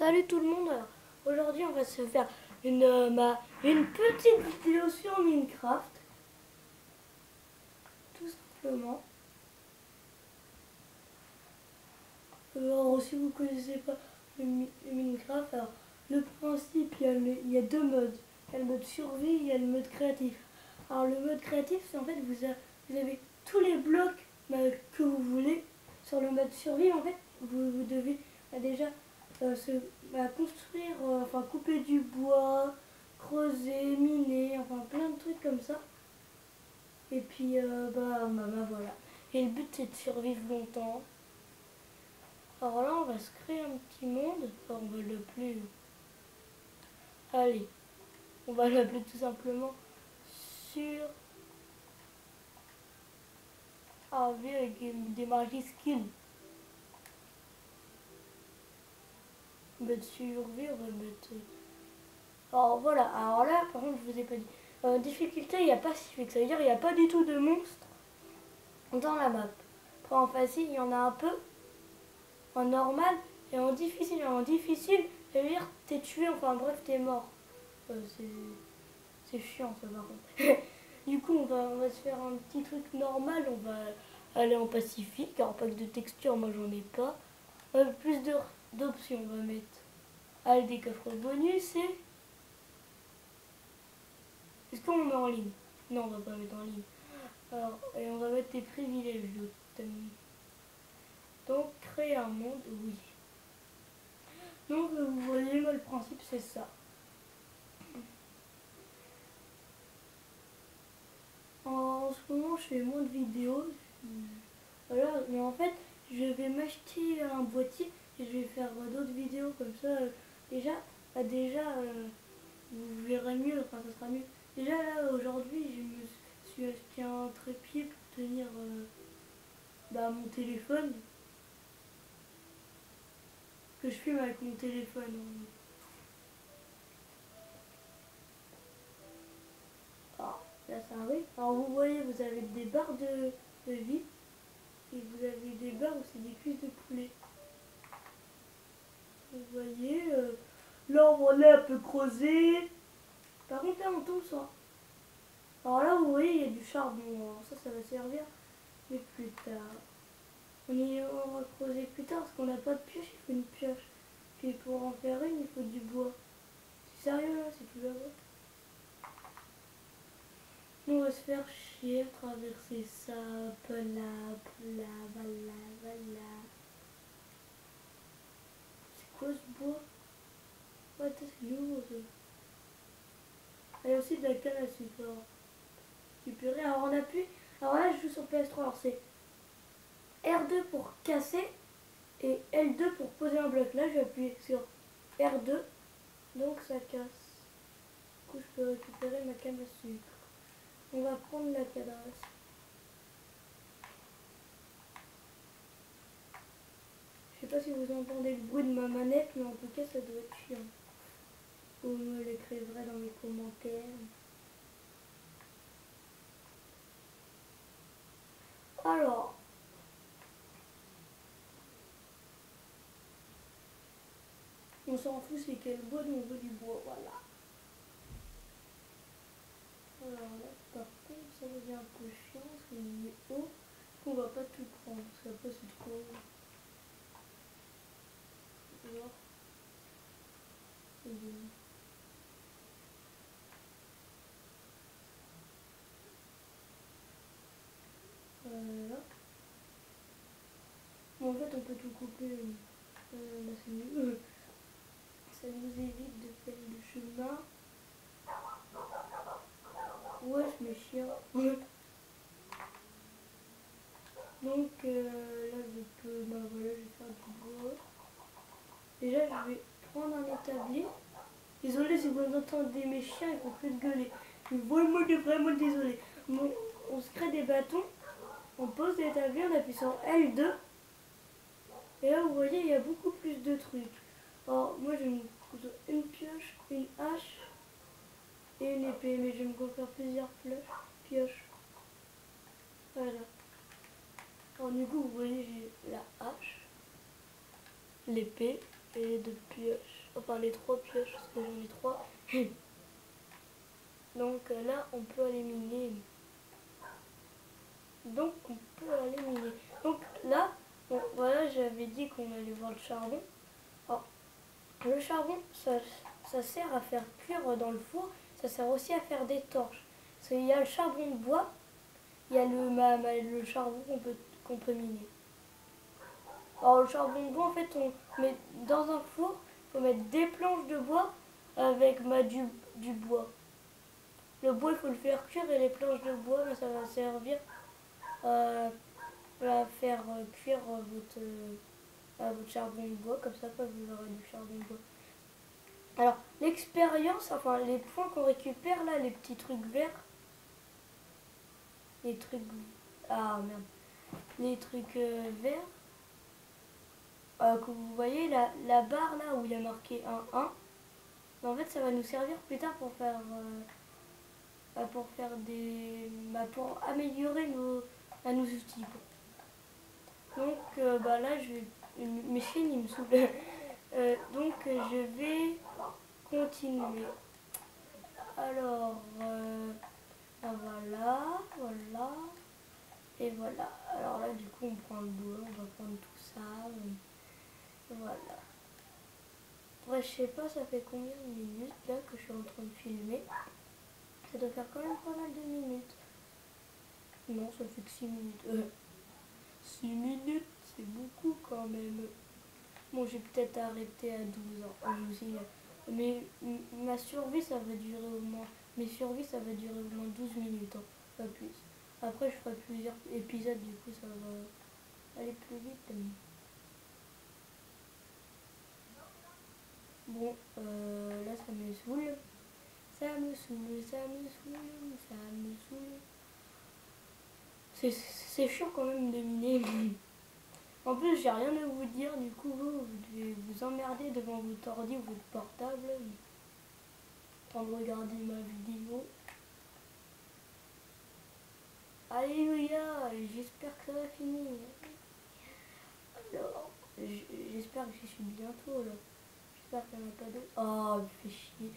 Salut tout le monde. Alors, aujourd'hui on va se faire une petite vidéo sur Minecraft. Tout simplement. Alors si vous ne connaissez pas Minecraft, alors, le principe, il y a deux modes. Il y a le mode survie et il y a le mode créatif. Alors le mode créatif, c'est en fait vous avez tous les blocs que vous voulez. Sur le mode survie, en fait, vous devez déjà construire, enfin couper du bois, creuser, miner, enfin plein de trucs comme ça. Et puis voilà. Et le but c'est de survivre longtemps. Alors là on va se créer un petit monde. Enfin, on va l'appeler. Allez, on va l'appeler tout simplement sur avec des magies skills. On va mettre survie, on va mettre. Alors voilà, alors là par contre je vous ai pas dit. Difficulté, il n'y a pas Pacifique, ça veut dire il n'y a pas du tout de monstres dans la map. Après en facile, il y en a un peu. En normal et en difficile. En difficile, ça veut dire t'es tué, enfin bref, t'es mort. C'est chiant ça par contre. Du coup, on va se faire un petit truc normal. On va aller en Pacifique. Alors, pas que de texture, moi j'en ai pas. Plus d'options, on va mettre. Allez, des coffres bonus et. Est-ce qu'on met en ligne? Non, on va pas mettre en ligne. Alors, et on va mettre des privilèges. Donc, créer un monde, oui. Donc, vous voyez, moi, le principe, c'est ça. En ce moment, je fais moins de vidéos. Voilà, mais en fait, je vais m'acheter un boîtier et je vais faire d'autres vidéos comme ça. Vous verrez mieux, enfin, ça sera mieux. Déjà, là, aujourd'hui, je me suis acheté un trépied pour tenir mon téléphone. Que je filme avec mon téléphone. Alors, là, ça arrive. Alors, vous voyez, vous avez des barres de vie. Et vous avez des barres où c'est des cuisses de poulet. Vous voyez, là on est un peu creusé. Par contre là on tombe ça. Alors là vous voyez il y a du charbon. Alors ça va servir. Mais plus tard. On va creuser plus tard parce qu'on n'a pas de pioche, il faut une pioche. Puis pour en faire une il faut du bois. C'est sérieux là, c'est plus là-bas. On va se faire chier à traverser ça. Voilà. C'est quoi ce bois? Ouais, c'est lourd ça. Il y a aussi de la canne à sucre. Récupérer. Alors on appuie. Alors là je joue sur PS3. Alors c'est R2 pour casser et L2 pour poser un bloc. Là je vais appuyer sur R2. Donc ça casse. Du coup je peux récupérer ma canne à sucre. On va prendre la cadence. Je sais pas si vous entendez le bruit de ma manette, mais en tout cas ça doit être chiant. Vous me l'écriverez dans les commentaires. Alors, on s'en fout, c'est quel bois, nous on veut du bois, voilà. Alors là, par contre, ça devient un peu chiant, parce qu'il est haut, qu'on va pas tout prendre, parce qu'après c'est trop... Alors, voilà. Bon, en fait, on peut tout couper. Là, c'est mieux. Ça nous évite de faire le chemin. Ouais, je me chien. Donc là, je peux. Bah voilà, je vais faire du bois. Déjà, je vais prendre un établi. Désolé si vous entendez mes chiens, ils vont plus de gueuler. Je suis vraiment désolé. Bon, on se crée des bâtons. On pose l'établi, on appuie sur L2. Et là, vous voyez, il y a beaucoup plus de trucs. Alors, moi, j'ai une pioche, une hache et une épée. Mais je vais me faire plusieurs pioches. Voilà. Alors, du coup, vous voyez, j'ai la hache, l'épée et les 2 pioches. Enfin les 3 pioches parce que j'en ai 3. Donc là on peut aller miner. Donc on peut aller miner. Donc là, bon, voilà, j'avais dit qu'on allait voir le charbon. Alors, le charbon, ça sert à faire cuire dans le four. Ça sert aussi à faire des torches. Parce qu'il y a le charbon de bois, il y a le charbon qu'on peut miner. Alors le charbon de bois, en fait, on met dans un four, il faut mettre des planches de bois avec du bois. Le bois, il faut le faire cuire et les planches de bois, mais ça va servir à faire cuire votre charbon de bois. Comme ça, après, vous aurez du charbon de bois. Alors, l'expérience, enfin, les points qu'on récupère là, les petits trucs verts, les trucs... Ah, merde. Les trucs verts, que vous voyez, la barre là où il y a marqué 1, en fait, ça va nous servir plus tard pour faire pour améliorer nos outils. Donc, là, mes chaînes, ils me saoulent. Donc, je vais continuer. Alors, voilà. Et voilà. Alors là, du coup, on prend le bois, on va prendre tout ça. Voilà. Après, je sais pas, ça fait combien de minutes là que je suis en train de filmer. Ça doit faire quand même pas mal de minutes. Non, ça fait que 6 minutes. 6 minutes, c'est beaucoup quand même. Bon, j'ai peut-être arrêté à 12 ans. Je vous signale. Mais ma survie, ça va durer au moins. Mes survies, ça va durer au moins 12 minutes, hein, pas plus. Après, je ferai plusieurs épisodes, du coup, ça va aller plus vite. Bon, là, ça me saoule. Ça me saoule. C'est chiant quand même de miner. En plus, j'ai rien à vous dire, du coup, vous devez vous emmerder devant votre ordi ou votre portable. En train de regarder ma vidéo. Alléluia, j'espère que ça va finir. Alors, j'espère que j'y suis bientôt là. J'espère qu'il n'y en a pas d'autres. Oh, il fait chier.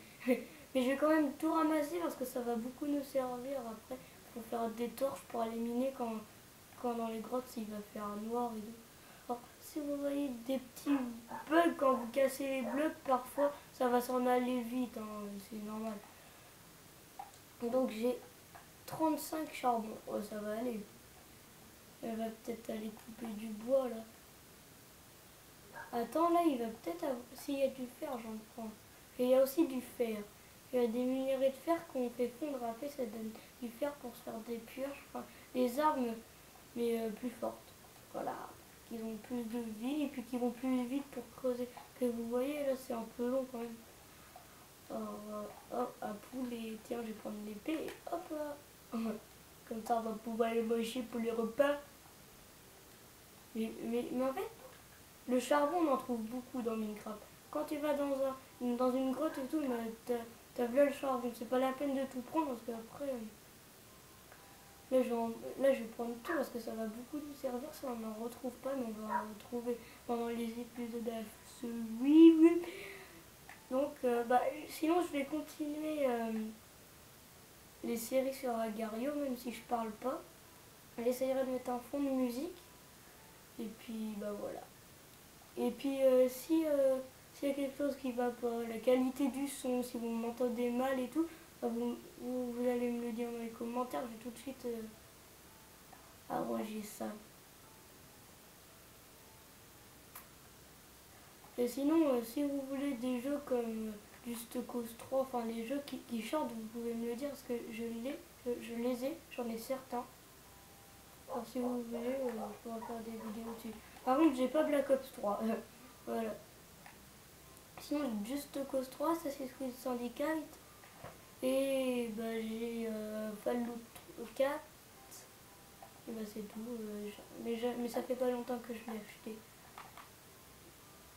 Mais je vais quand même tout ramasser parce que ça va beaucoup nous servir après. Il faut faire des torches pour aller miner quand dans les grottes il va faire noir et tout. Alors, si vous voyez des petits bugs quand vous cassez les blocs, parfois ça va s'en aller vite, hein, c'est normal. Donc j'ai 35 charbons. Oh, ça va aller. Elle va peut-être aller couper du bois là. Attends, là il va peut-être avoir... S'il y a du fer, j'en prends. Et il y a aussi du fer. Il y a des minerais de fer qu'on fait fondre. Après, ça donne du fer pour se faire des pioches. Enfin, des armes, mais plus fortes. Voilà. Qui ont plus de vie et puis qui vont plus vite pour creuser. Que vous voyez, là, c'est un peu long quand même. Alors, hop, un poulet. Tiens, je vais prendre l'épée et hop là. Comme ça, on va pouvoir les manger pour les repas. Mais en fait, le charbon, on en trouve beaucoup dans Minecraft. Quand tu vas dans une grotte et tout, t'as vu le charbon. C'est pas la peine de tout prendre parce qu'après, là, je vais prendre tout parce que ça va beaucoup nous servir. Ça, on n'en retrouve pas, mais on va en retrouver pendant les épisodes à suivre. Donc, sinon, je vais continuer les séries sur Agario, même si je parle pas. J'essayerai de mettre un fond de musique. Et puis, voilà. Et puis s'il y a quelque chose qui va pas, la qualité du son, si vous m'entendez mal et tout, vous allez me le dire dans les commentaires, je vais tout de suite arranger ça. Et sinon, si vous voulez des jeux comme Just Cause 3, enfin les jeux qui chantent, vous pouvez me le dire parce que je les ai, j'en ai certains. Alors si vous voulez, je pourrais faire des vidéos dessus. Par contre, j'ai pas Black Ops 3. Voilà. Sinon, j'ai Just Cause 3, Assassin's Creed Syndicate. Et j'ai Fallout 4. Et c'est tout. Mais ça fait pas longtemps que je l'ai acheté.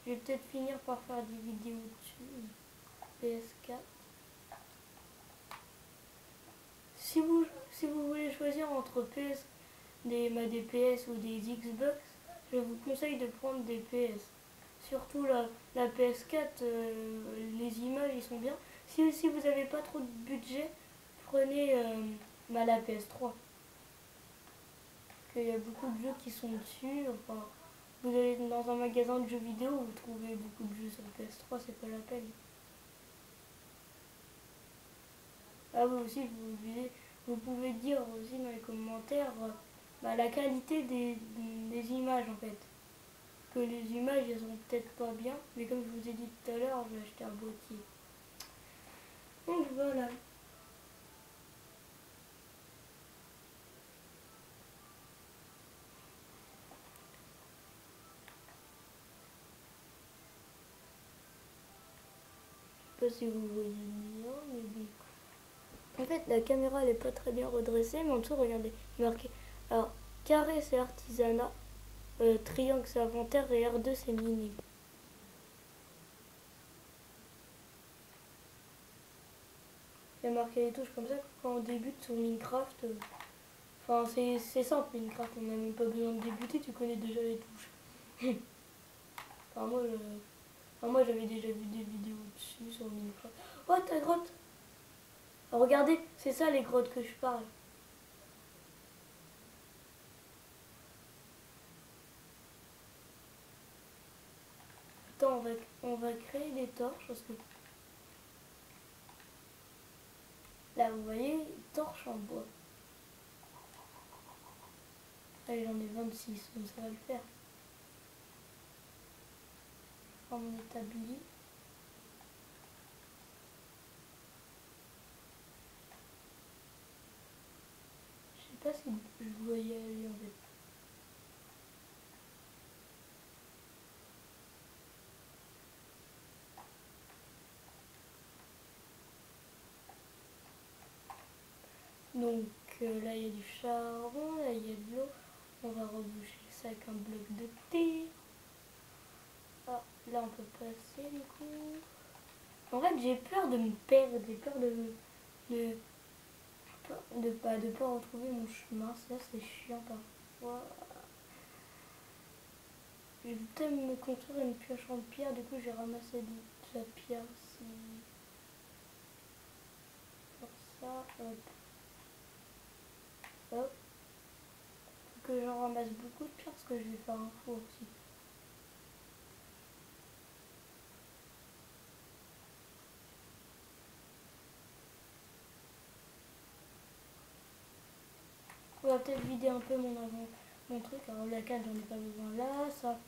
Je vais peut-être finir par faire des vidéos dessus. PS4. Si vous voulez choisir entre des PS ou des Xbox, je vous conseille de prendre des PS. surtout la PS4, les images ils sont bien. Si vous n'avez pas trop de budget, prenez la PS3. Parce qu'il y a beaucoup de jeux qui sont dessus. Enfin, vous allez dans un magasin de jeux vidéo, vous trouvez beaucoup de jeux sur PS3, c'est pas la peine. Ah oui aussi, vous pouvez dire aussi dans les commentaires la qualité des images en fait. Que les images elles sont peut-être pas bien, mais comme je vous ai dit tout à l'heure, j'ai acheté un boîtier. Donc voilà. Je sais pas si vous voyez bien, mais bon. En fait, la caméra elle est pas très bien redressée, mais en dessous, regardez, il est marqué. Alors, carré c'est artisanat, triangle c'est inventaire et R2 c'est mini. Il y a marqué les touches comme ça quand on débute sur Minecraft. Enfin, c'est simple Minecraft, on n'a même pas besoin de débuter, tu connais déjà les touches. Enfin, moi j'avais déjà vu des vidéos dessus sur Minecraft. Oh, ta grotte! Alors, regardez, c'est ça les grottes que je parle. Attends, on va créer des torches parce que là, vous voyez, torche en bois. Allez, j'en ai 26, donc ça va le faire. Je prends mon établi. Je sais pas si je dois y aller en fait. Donc là, il y a du charbon, là, il y a de l'eau. On va reboucher ça avec un bloc de thé. Ah, là, on peut passer du coup. En fait, j'ai peur de me perdre, j'ai peur de pas retrouver mon chemin. Ça, c'est chiant parfois. Je vais peut-être me construire une pioche en pierre, du coup, j'ai ramassé de la pierre aussi. Pour ça, hop. Hop. Faut que j'en ramasse beaucoup de pierre parce que je vais faire un four aussi. On va peut-être vider un peu mon truc. Alors la canne, j'en ai pas besoin là. Ça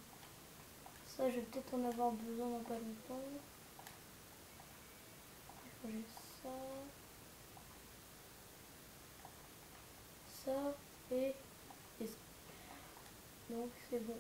je vais peut-être en avoir besoin dans pas longtemps. J'ai ça. Ça et ça. Donc c'est bon.